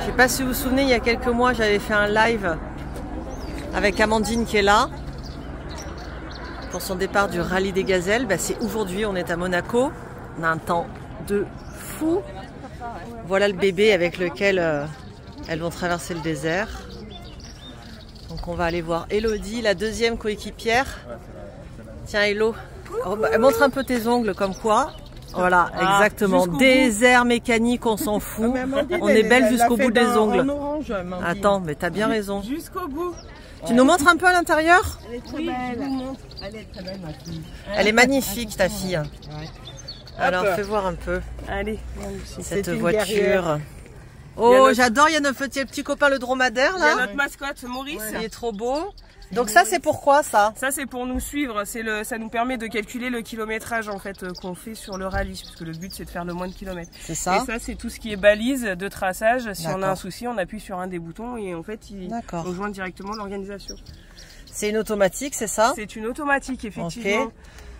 sais pas si vous vous souvenez, il y a quelques mois, j'avais fait un live avec Amandine qui est là pour son départ du rallye des gazelles. Bah, c'est aujourd'hui, on est à Monaco. On a un temps de fou. Voilà le bébé avec lequel elles vont traverser le désert. Donc on va aller voir Elodie, la deuxième coéquipière. Tiens Elo, montre un peu tes ongles comme quoi. Voilà, exactement. Désert mécanique, on s'en fout. On est belle jusqu'au bout des ongles. Orange, attends, mais t'as bien raison. Jusqu'au bout. Tu nous montres un peu à l'intérieur? Elle est très belle. Elle est très belle, ma fille. Elle est magnifique, ta fille. Alors, fais voir un peu. Allez, cette voiture. Oh, j'adore, il y a notre petit copain le dromadaire là. Il y a notre mascotte Maurice. Il est trop beau. Donc ça c'est pourquoi ça? Ça c'est pour nous suivre, ça nous permet de calculer le kilométrage en fait qu'on fait sur le rallye, parce que le but c'est de faire le moins de kilomètres. C'est ça. Et ça c'est tout ce qui est balise de traçage. Si on a un souci, on appuie sur un des boutons et en fait il rejoint directement l'organisation. C'est une automatique, c'est ça? C'est une automatique effectivement. Okay.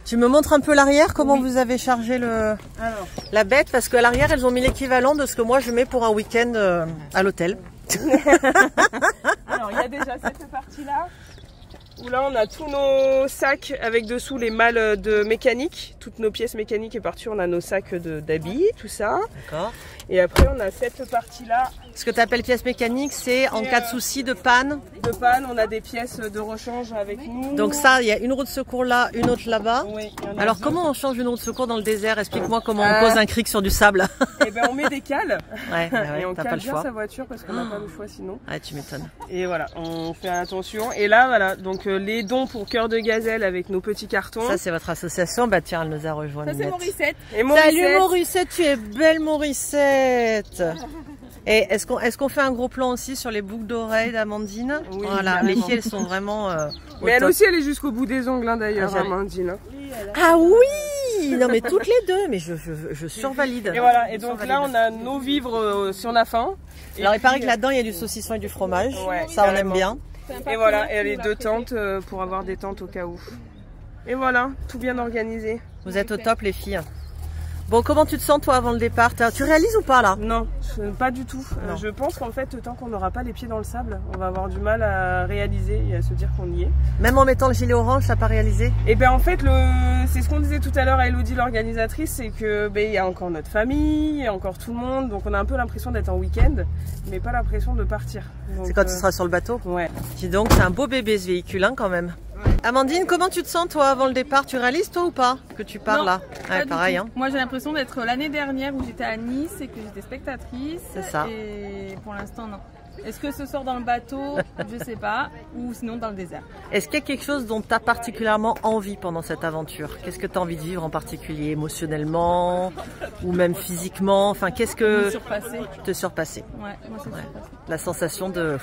Tu me montres un peu l'arrière, comment vous avez chargé la bête, parce qu'à l'arrière elles ont mis l'équivalent de ce que moi je mets pour un week-end à l'hôtel. Alors il y a déjà cette partie là. Où là on a tous nos sacs avec dessous les malles de mécanique, toutes nos pièces mécaniques et partout on a nos sacs d'habits, tout ça. D'accord. Et après on a cette partie là. Ce que tu appelles pièces mécaniques, c'est en cas de souci, de panne. De panne, on a des pièces de rechange avec nous. Donc ça, il y a une roue de secours là, une autre là-bas. Oui, alors comment on change une roue de secours dans le désert? Explique-moi comment on pose un cric sur du sable. Eh ben on met des cales. Et on cale pas le bien choix. sa voiture parce qu'on n'a pas le choix sinon. Ouais, tu m'étonnes. Et voilà, on fait attention. Et là voilà, donc les dons pour Cœur de Gazelle avec nos petits cartons. Ça c'est votre association, bah tiens, elle nous a rejoint. Ça c'est Morissette. Et Morissette. Salut Morissette, tu es belle Morissette. Et est-ce qu'on fait un gros plan aussi sur les boucles d'oreilles d'Amandine? Oui, voilà, les filles elles sont vraiment mais elle aussi elle est jusqu'au bout des ongles hein, d'ailleurs, Amandine. Ah oui. Non mais toutes les deux, mais je survalide. Et voilà, et donc là on a nos vivres si on a faim. Alors il paraît que là-dedans il y a du saucisson et du fromage, ça on aime bien. Et voilà, et les deux tentes pour avoir des tentes au cas où. Et voilà, tout bien organisé. Vous êtes au top les filles. Bon, comment tu te sens toi avant le départ? Tu réalises ou pas là? Non, pas du tout. Je pense qu'en fait, tant qu'on n'aura pas les pieds dans le sable, on va avoir du mal à réaliser et à se dire qu'on y est. Même en mettant le gilet orange, t'as pas réalisé? Et bien en fait, c'est ce qu'on disait tout à l'heure à Elodie, l'organisatrice, c'est que il y a encore notre famille, il y a encore tout le monde, donc on a un peu l'impression d'être en week-end, mais pas l'impression de partir. C'est quand tu seras sur le bateau? Ouais. Dis donc, c'est un beau bébé ce véhicule hein, quand même. Amandine, comment tu te sens toi avant le départ? Tu réalises toi ou pas que tu pars là? Ouais, pareil. Hein. Moi j'ai l'impression d'être l'année dernière où j'étais à Nice et que j'étais spectatrice. C'est ça. Et pour l'instant non. Est-ce que ce sort dans le bateau? Je sais pas. Ou sinon dans le désert. Est-ce qu'il y a quelque chose dont tu as particulièrement envie pendant cette aventure? Qu'est-ce que tu as envie de vivre en particulier? Émotionnellement? Ou même physiquement? Enfin, qu'est-ce que... Me surpasser. Te surpasser. Ouais, moi c'est surpasser. La sensation de...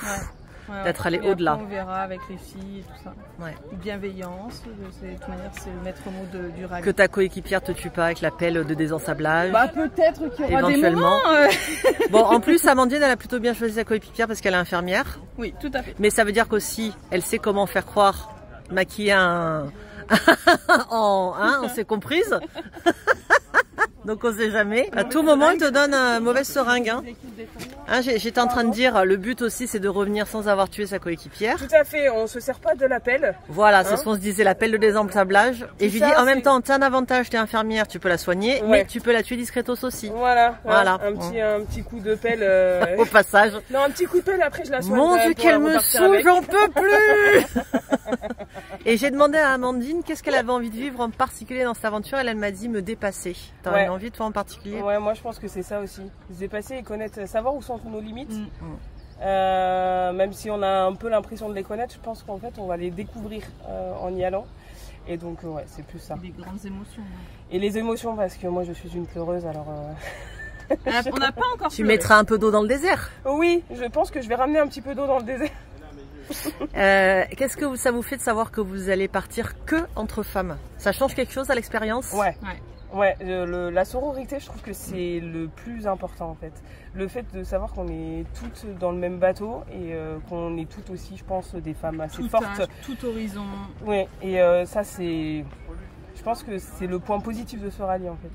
d'être allé et au-delà. On verra avec les filles et tout ça. Ouais. Bienveillance, de toute manière c'est le maître mot du rallye. Que ta coéquipière te tue pas avec la pelle de désensablage. Bah peut-être qu'il y aura éventuellement. des moments. Bon, en plus Amandine elle a plutôt bien choisi sa coéquipière parce qu'elle est infirmière. Oui, tout à fait. Mais ça veut dire qu'aussi elle sait comment faire croire, maquiller un... on s'est comprise. Donc on sait jamais. À tout moment, elle te donne une mauvaise seringue. Hein, j'étais en train de dire, le but aussi c'est de revenir sans avoir tué sa coéquipière. Tout à fait, on se sert pas de la pelle. Voilà, c'est ce qu'on se disait, la pelle de désensablage. Et je lui dis en même temps, t'as un avantage, t'es infirmière, tu peux la soigner, mais tu peux la tuer discretos aussi. Voilà. Un petit coup de pelle. Au passage. Non, un petit coup de pelle, après je la soigne. Mon Dieu, qu'elle me saoule, j'en peux plus. Et j'ai demandé à Amandine qu'est-ce qu'elle avait envie de vivre en particulier dans cette aventure. Elle m'a dit me dépasser. T'as une envie toi en particulier? Ouais, moi je pense que c'est ça aussi. Se dépasser et connaître, savoir où sont nos limites. Même si on a un peu l'impression de les connaître, je pense qu'en fait on va les découvrir en y allant. Et donc ouais, c'est plus ça. Des grandes émotions. Et les émotions, parce que moi je suis une pleureuse, alors... On n'a pas encore Tu mettras un peu d'eau dans le désert? Oui, je pense que je vais ramener un petit peu d'eau dans le désert. Qu'est-ce que ça vous fait de savoir que vous allez partir que entre femmes? Ça change quelque chose à l'expérience? Ouais, la sororité, je trouve que c'est le plus important en fait. Le fait de savoir qu'on est toutes dans le même bateau et qu'on est toutes aussi, je pense, des femmes assez fortes. Tout horizon. Ouais, et ça Je pense que c'est le point positif de ce rallye en fait.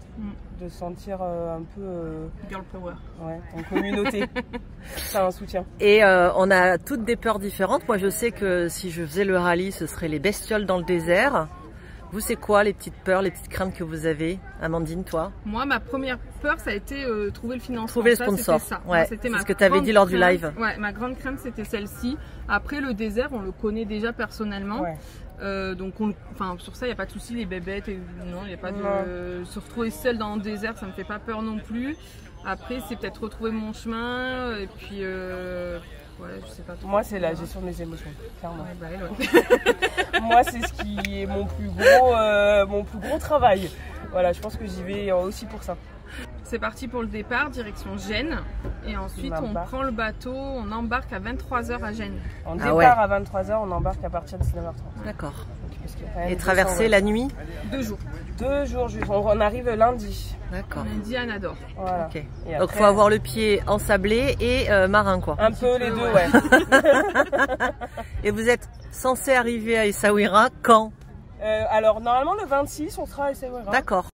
De se sentir un peu... Girl power. Ouais, en communauté. C'est un soutien. Et on a toutes des peurs différentes. Moi, je sais que si je faisais le rallye, ce serait les bestioles dans le désert. Vous, c'est quoi les petites peurs, les petites craintes que vous avez? Amandine, toi? Moi, ma première peur, ça a été trouver le financement. Trouver le sponsor. Ouais, c'est ce que tu avais dit lors du live. Ouais, ma grande crainte, c'était celle-ci. Après, le désert, on le connaît déjà personnellement. Ouais. Donc, sur ça, il n'y a pas de souci. Les bébêtes, non, il n'y a pas de... Se retrouver seule dans le désert, ça ne me fait pas peur non plus. Après, c'est peut-être retrouver mon chemin. Et puis... Ouais, je sais pas trop. Moi, c'est la gestion de mes émotions, clairement. Ouais, ouais. Moi, c'est ce qui est mon plus gros travail. Voilà, je pense que j'y vais aussi pour ça. C'est parti pour le départ, direction Gênes. Et ensuite, on prend le bateau, on embarque à 23 h à Gênes. En départ à 23 h, on embarque à partir de 19h30. D'accord. Et traverser la nuit? 2 jours. 2 jours juste. On arrive lundi. D'accord. Lundi à Nador. Voilà. Okay. Donc, il faut avoir le pied ensablé et marin, quoi. Un peu les deux, ouais. Et vous êtes censé arriver à Essaouira quand? Alors, normalement, le 26, on sera à Essaouira. D'accord.